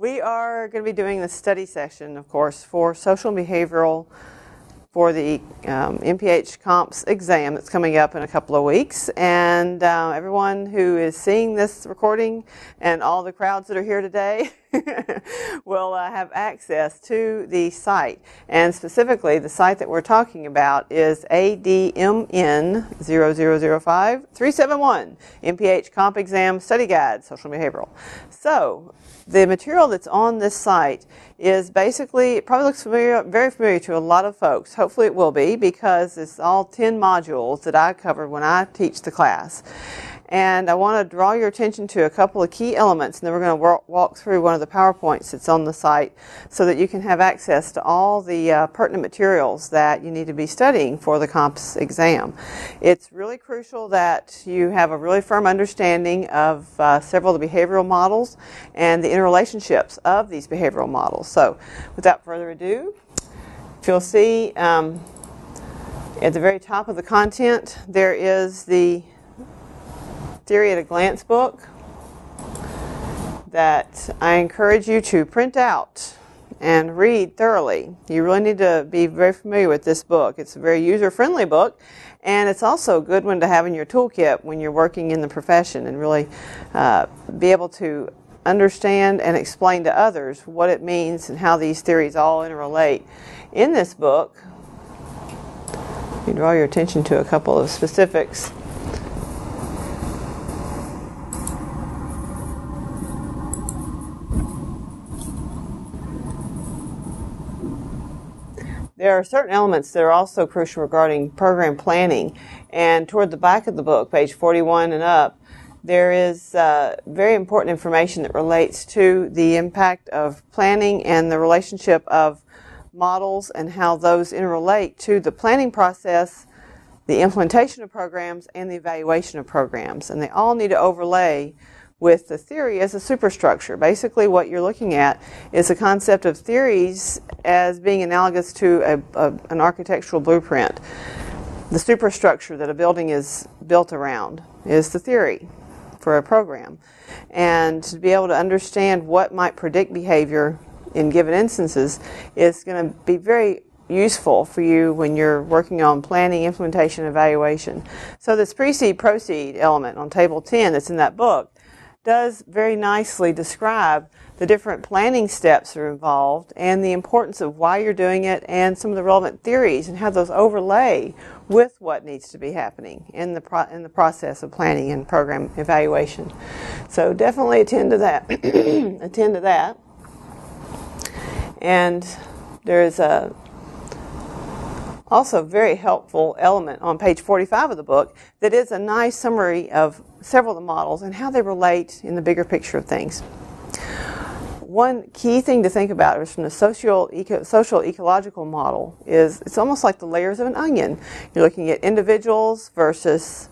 We are going to be doing the study session, of course, for social and behavioral for the MPH comps exam that's coming up in a couple of weeks. And everyone who is seeing this recording and all the crowds that are here today will have access to the site. And specifically, the site that we're talking about is ADMN0005371, MPH Comp Exam Study Guide, Social and Behavioral. So, the material that's on this site is basically, it probably looks familiar, very familiar to a lot of folks. Hopefully it will be, because it's all 10 modules that I cover when I teach the class. And I want to draw your attention to a couple of key elements, and then we're going to walk through one of the PowerPoints that's on the site so that you can have access to all the pertinent materials that you need to be studying for the comps exam. It's really crucial that you have a really firm understanding of several of the behavioral models and the interrelationships of these behavioral models. So without further ado, if you'll see at the very top of the content, there is the Theory at a Glance book that I encourage you to print out and read thoroughly. You really need to be very familiar with this book. It's a very user-friendly book, and it's also a good one to have in your toolkit when you're working in the profession and really be able to understand and explain to others what it means and how these theories all interrelate. In this book, you draw your attention to a couple of specifics. There are certain elements that are also crucial regarding program planning, and toward the back of the book, page 41 and up, there is very important information that relates to the impact of planning and the relationship of models and how those interrelate to the planning process, the implementation of programs, and the evaluation of programs. And they all need to overlay with the theory as a superstructure. Basically what you're looking at is the concept of theories as being analogous to an architectural blueprint. The superstructure that a building is built around is the theory for a program. And to be able to understand what might predict behavior in given instances is going to be very useful for you when you're working on planning, implementation, evaluation. So this precede, proceed element on table 10 that's in that book does very nicely describe the different planning steps that are involved and the importance of why you're doing it and some of the relevant theories and how those overlay with what needs to be happening in the process of planning and program evaluation. So definitely attend to that. Attend to that. And there is a also very helpful element on page 45 of the book that is a nice summary of several of the models and how they relate in the bigger picture of things. One key thing to think about is from the social ecological model is it's almost like the layers of an onion. You're looking at individuals versus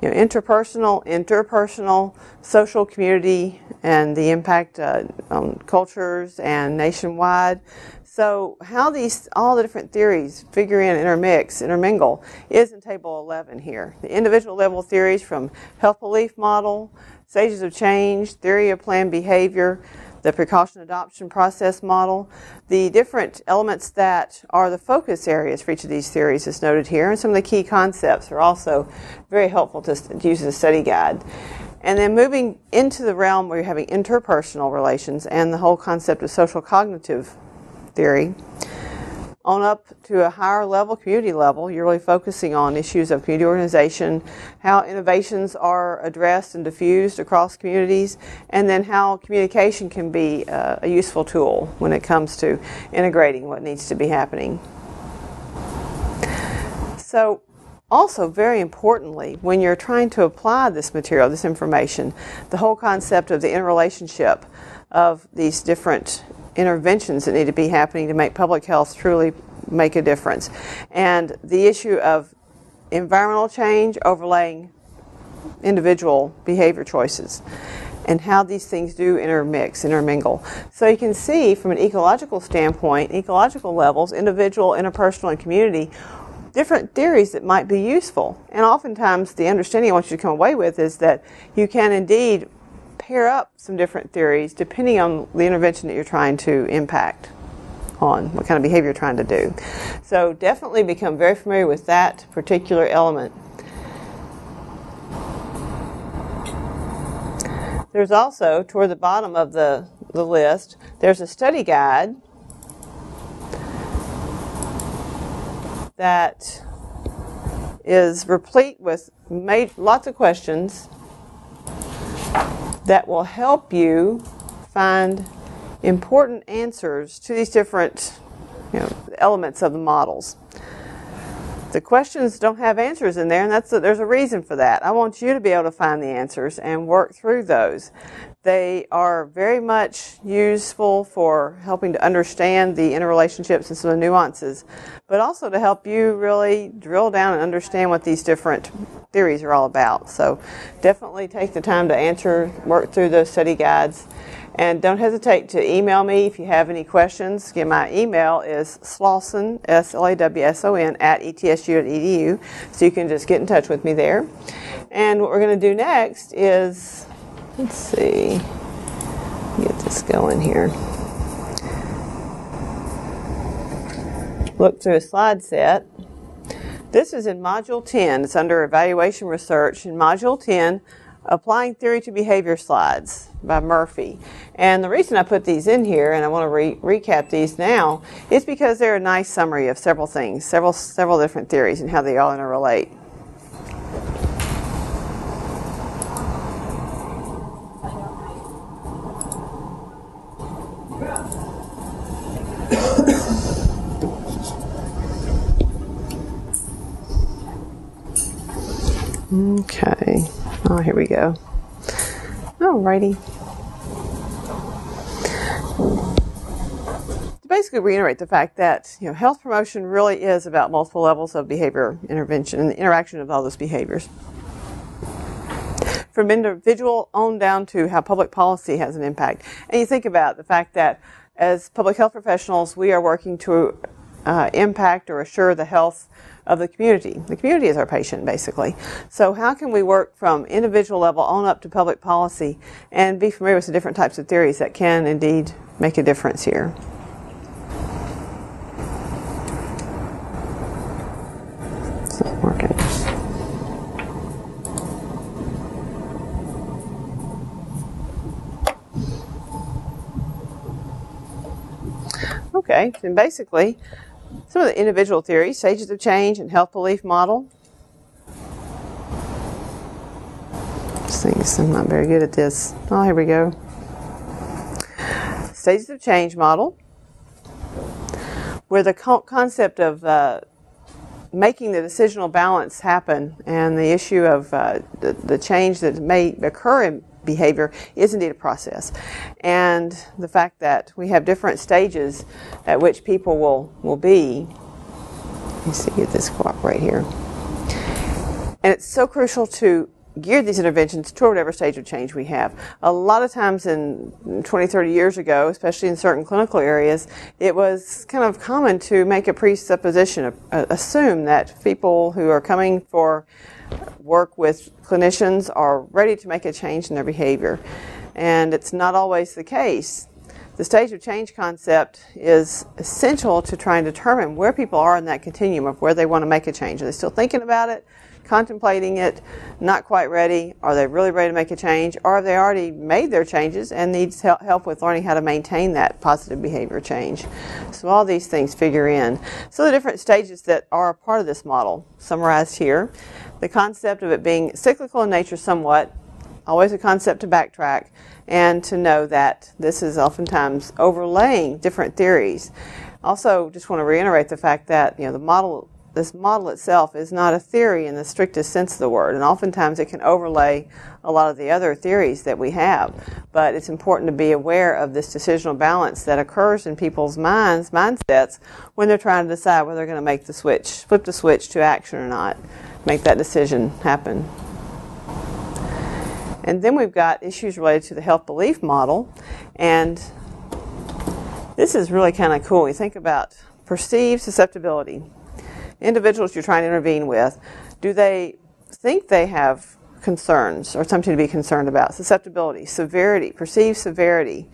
interpersonal, social, community, and the impact on cultures and nationwide. So how all the different theories figure in, intermingle, is in table 11 here. The individual level theories from health belief model, stages of change, theory of planned behavior, the precaution adoption process model. The different elements that are the focus areas for each of these theories is noted here, and some of the key concepts are also very helpful to use as a study guide. And then moving into the realm where you're having interpersonal relations and the whole concept of social cognitive theory, on up to a higher level, community level, you're really focusing on issues of community organization, how innovations are addressed and diffused across communities, and then how communication can be a useful tool when it comes to integrating what needs to be happening. So also, very importantly, when you're trying to apply this material, this information, the whole concept of the interrelationship of these different interventions that need to be happening to make public health truly make a difference. And the issue of environmental change overlaying individual behavior choices and how these things do intermingle. So you can see from an ecological standpoint, ecological levels, individual, interpersonal, and community, different theories that might be useful. And oftentimes the understanding I want you to come away with is that you can indeed pair up some different theories depending on the intervention that you're trying to impact on, what kind of behavior you're trying to do. So definitely become very familiar with that particular element. There's also, toward the bottom of the list, there's a study guide that is replete with lots of questions that will help you find important answers to these different elements of the models. The questions don't have answers in there, and there's a reason for that. I want you to be able to find the answers and work through those. They are very much useful for helping to understand the interrelationships and some of the nuances, but also to help you really drill down and understand what these different theories are all about. So definitely take the time to work through those study guides. And don't hesitate to email me if you have any questions. Again, my email is Slawson, Slawson, at ETSU.edu. So you can just get in touch with me there. And what we're going to do next is, let's see, get this going here. Look through a slide set. This is in Module 10. It's under Evaluation Research. In Module 10, Applying Theory to Behavior slides by Murphy. And the reason I put these in here, and I want to recap these now, is because they're a nice summary of several things, several different theories and how they all interrelate. Okay. Oh, here we go. Alrighty. To basically reiterate the fact that health promotion really is about multiple levels of behavior intervention and the interaction of all those behaviors. From individual on down to how public policy has an impact. And you think about the fact that as public health professionals, we are working to impact or assure the health of the community. The community is our patient, basically. So how can we work from individual level on up to public policy and be familiar with the different types of theories that can indeed make a difference here? It's not working. Okay, and basically, some of the individual theories, stages of change and health belief model. I'm not very good at this. Oh, here we go. Stages of change model, where the concept of making the decisional balance happen and the issue of the change that may occur in behavior is indeed a process. And the fact that we have different stages at which people will be. Let me see, get this cooperate here. And it's so crucial to gear these interventions toward whatever stage of change we have. A lot of times in 20, 30 years ago, especially in certain clinical areas, it was kind of common to make a presupposition, assume that people who are coming for work with clinicians are ready to make a change in their behavior. And it's not always the case. The stage of change concept is essential to try and determine where people are in that continuum of where they want to make a change. Are they still thinking about it, contemplating it, not quite ready? Are they really ready to make a change? Or have they already made their changes and needs help with learning how to maintain that positive behavior change? So all these things figure in. So the different stages that are a part of this model summarized here. The concept of it being cyclical in nature somewhat, always a concept to backtrack, and to know that this is oftentimes overlaying different theories. Also, just want to reiterate the fact that this model itself is not a theory in the strictest sense of the word, and oftentimes it can overlay a lot of the other theories that we have. But it's important to be aware of this decisional balance that occurs in people's mindsets when they're trying to decide whether they're going to make the switch, flip the switch to action or not, make that decision happen. And then we've got issues related to the health belief model, and this is really kind of cool. You think about perceived susceptibility. Individuals you're trying to intervene with, do they think they have concerns or something to be concerned about. Susceptibility, severity, perceived severity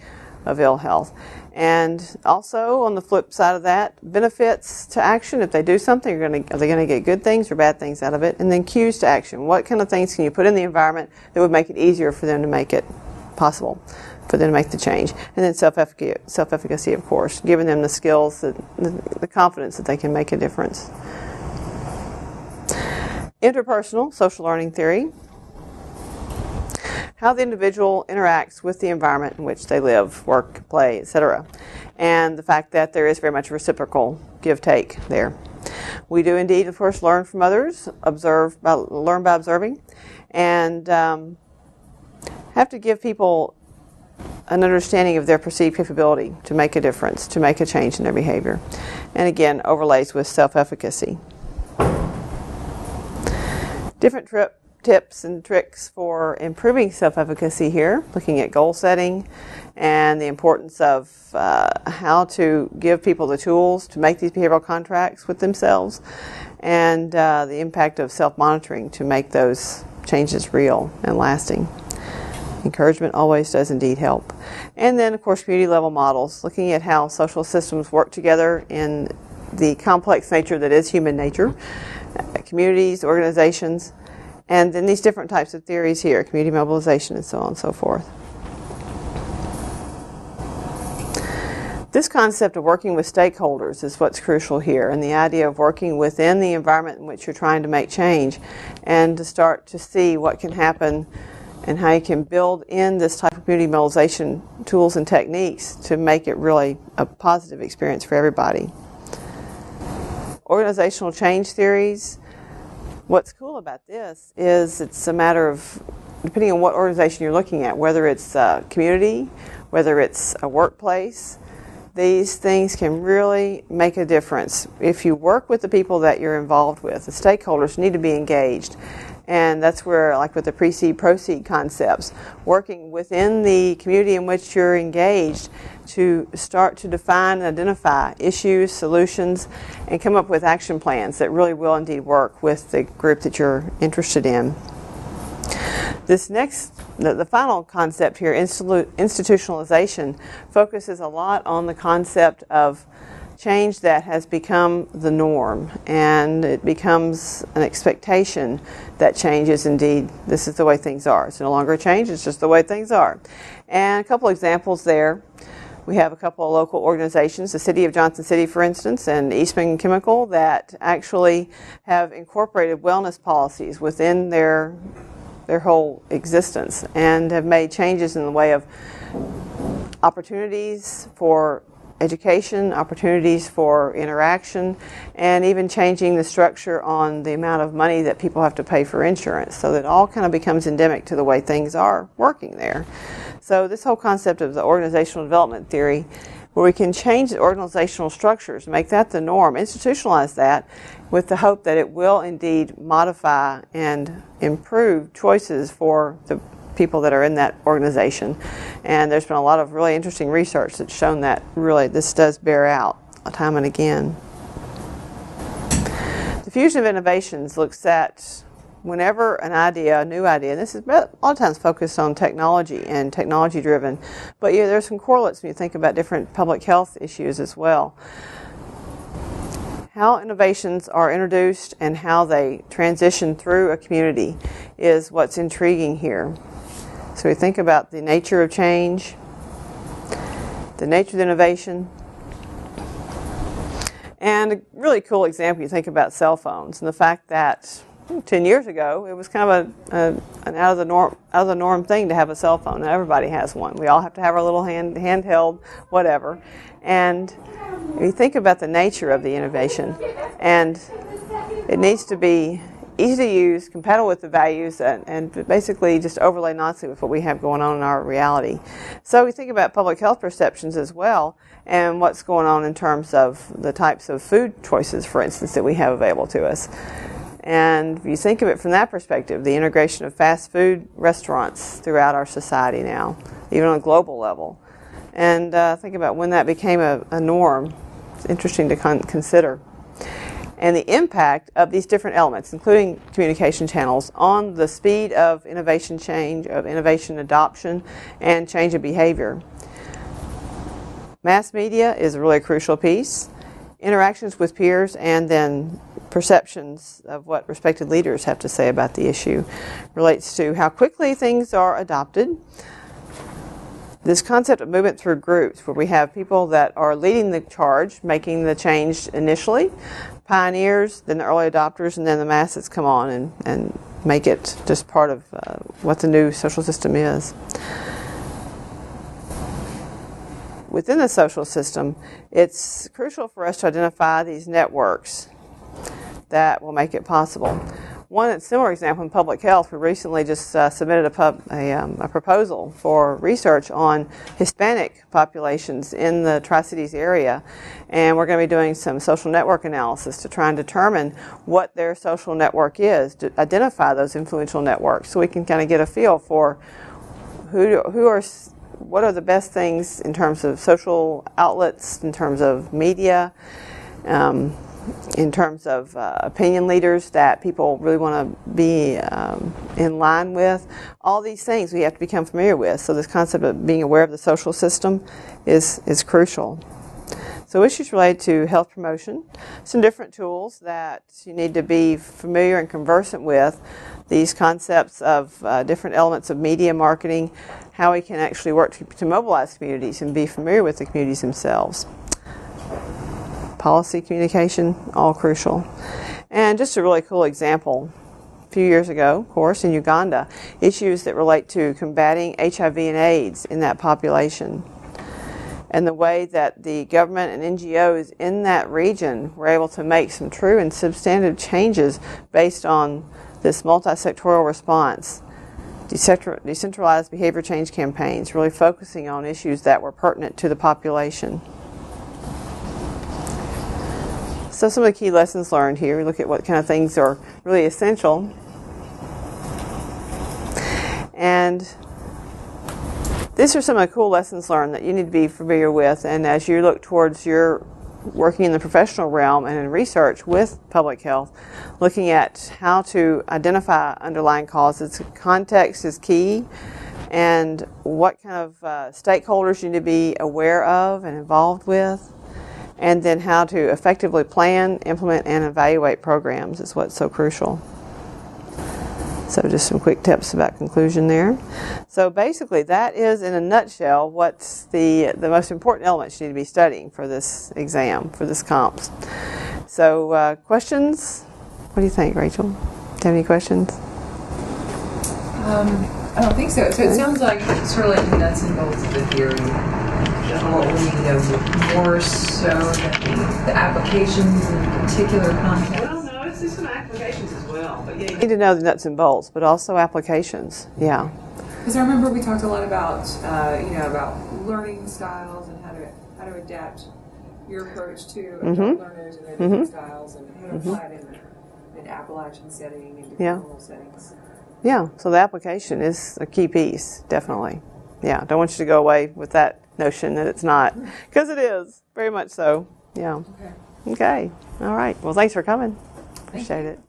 of ill health. And also, on the flip side of that, benefits to action. If they do something, are they going to get good things or bad things out of it? And then cues to action. What kind of things can you put in the environment that would make it easier for them to make it possible, for them to make the change? And then self-efficacy, of course, giving them the skills, the confidence that they can make a difference. Interpersonal social learning theory. How the individual interacts with the environment in which they live, work, play, etc. And the fact that there is very much a reciprocal give-take there. We do indeed, of course, learn from others, learn by observing, and have to give people an understanding of their perceived capability to make a difference, to make a change in their behavior. And again, overlays with self-efficacy. Different tips and tricks for improving self-efficacy here, looking at goal setting and the importance of how to give people the tools to make these behavioral contracts with themselves, and the impact of self-monitoring to make those changes real and lasting. Encouragement always does indeed help. And then, of course, community level models, looking at how social systems work together in the complex nature that is human nature, communities, organizations, and then these different types of theories here, community mobilization and so on and so forth. This concept of working with stakeholders is what's crucial here, and the idea of working within the environment in which you're trying to make change, and to start to see what can happen and how you can build in this type of community mobilization tools and techniques to make it really a positive experience for everybody. Organizational change theories. What's cool about this is it's a matter of, depending on what organization you're looking at, whether it's a community, whether it's a workplace, these things can really make a difference. If you work with the people that you're involved with, the stakeholders need to be engaged. And that's where, like with the precede, proceed concepts, working within the community in which you're engaged to start to define and identify issues, solutions, and come up with action plans that really will indeed work with the group that you're interested in. This next, the final concept here, institutionalization, focuses a lot on the concept of change that has become the norm, and it becomes an expectation that change is indeed, this is the way things are. It's no longer a change, it's just the way things are. And a couple examples there. We have a couple of local organizations, the City of Johnson City, for instance, and Eastman Chemical, that actually have incorporated wellness policies within their whole existence, and have made changes in the way of opportunities for education, opportunities for interaction, and even changing the structure on the amount of money that people have to pay for insurance, so that all kind of becomes endemic to the way things are working there. So this whole concept of the organizational development theory, where we can change the organizational structures, make that the norm, institutionalize that, with the hope that it will indeed modify and improve choices for the people that are in that organization. And there's been a lot of really interesting research that's shown that really this does bear out time and again. The fusion of innovations looks at whenever an idea, a new idea, and this is a lot of times focused on technology and technology driven, but yeah, there's some correlates when you think about different public health issues as well. How innovations are introduced and how they transition through a community is what's intriguing here. So we think about the nature of change, the nature of innovation, and a really cool example, you think about cell phones and the fact that 10 years ago it was kind of an out of the norm thing to have a cell phone. Now everybody has one. We all have to have our little handheld whatever. And you think about the nature of the innovation, and it needs to be easy to use, compatible with the values, and basically just overlay nicely with what we have going on in our reality. So we think about public health perceptions as well, and what's going on in terms of the types of food choices, for instance, that we have available to us. And if you think of it from that perspective, the integration of fast food restaurants throughout our society now, even on a global level. And think about when that became a norm. It's interesting to consider. and the impact of these different elements, including communication channels, on the speed of innovation change, of innovation adoption, and change of behavior. Mass media is a really crucial piece. Interactions with peers, and then perceptions of what respected leaders have to say about the issue relates to how quickly things are adopted. This concept of movement through groups, where we have people that are leading the charge, making the change initially, pioneers, then the early adopters, and then the masses come on and make it just part of what the new social system is. Within the social system, it's crucial for us to identify these networks that will make it possible. One similar example in public health, we recently just submitted a proposal for research on Hispanic populations in the Tri-Cities area, and we're going to be doing some social network analysis to try and determine what their social network is, to identify those influential networks, so we can kind of get a feel for what are the best things in terms of social outlets, in terms of media, in terms of opinion leaders that people really want to be in line with. All these things we have to become familiar with. So this concept of being aware of the social system is crucial. So issues related to health promotion, some different tools that you need to be familiar and conversant with, these concepts of different elements of media marketing, how we can actually work to mobilize communities and be familiar with the communities themselves. Policy communication, all crucial. And just a really cool example, a few years ago, of course, in Uganda, issues that relate to combating HIV and AIDS in that population, and the way that the government and NGOs in that region were able to make some true and substantive changes based on this multi-sectoral response. Decentralized behavior change campaigns, really focusing on issues that were pertinent to the population. So some of the key lessons learned here, we look at what kind of things are really essential. And these are some of the cool lessons learned that you need to be familiar with, and as you look towards your working in the professional realm and in research with public health, looking at how to identify underlying causes. Context is key, and what kind of stakeholders you need to be aware of and involved with, and then how to effectively plan, implement, and evaluate programs is what's so crucial. So just some quick tips about conclusion there. So basically that is, in a nutshell, what's the most important elements you need to be studying for this exam, for this comps. So questions? What do you think, Rachel? Do you have any questions? I don't think so. So it sounds like it's sort of like the nuts and bolts of the theory. What we need to know more so than the applications in particular context. Well, no, it's just some applications as well. But yeah, you need to know the nuts and bolts, but also applications. Yeah. Because I remember we talked a lot about about learning styles and how to adapt your approach to adult learners and their different styles, and how to apply it in Appalachian setting and different rural settings. Yeah. So the application is a key piece, definitely. Yeah. Don't want you to go away with that notion that it's not, because it is very much so. Yeah. Okay. All right. Well, thanks for coming. Appreciate it.